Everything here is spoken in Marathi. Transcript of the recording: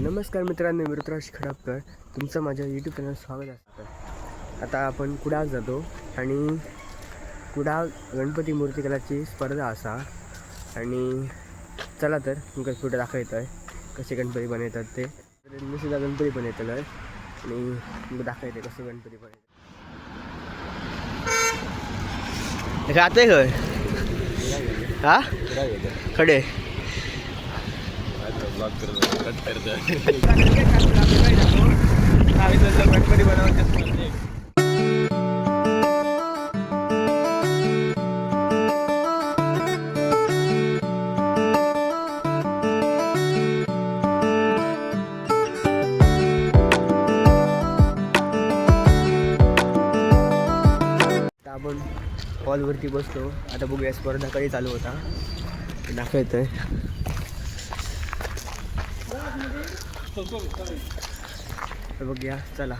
नमस्कार मित्रांनो, मी ऋतुराज खडपकर तुमचं माझ्या यूट्यूब चॅनल स्वागत असतं. आता आपण कुडाळ जातो आणि कुडाळ गणपती मूर्तिकलाची स्पर्धा असा आणि चला तर तुमका कुठे दाखवत आहे कसे गणपती बनवतात ते. मी सुद्धा गणपती बनवलेलं आहे आणि तुमका दाखवते कसे गणपती बनवतात. राहते खय हा खडे गणपती बनवायचे. आपण हॉलवरती बसतो. आता बघूया स्पर्धा कधी चालू होता दाखवत आहे. बघूया चला.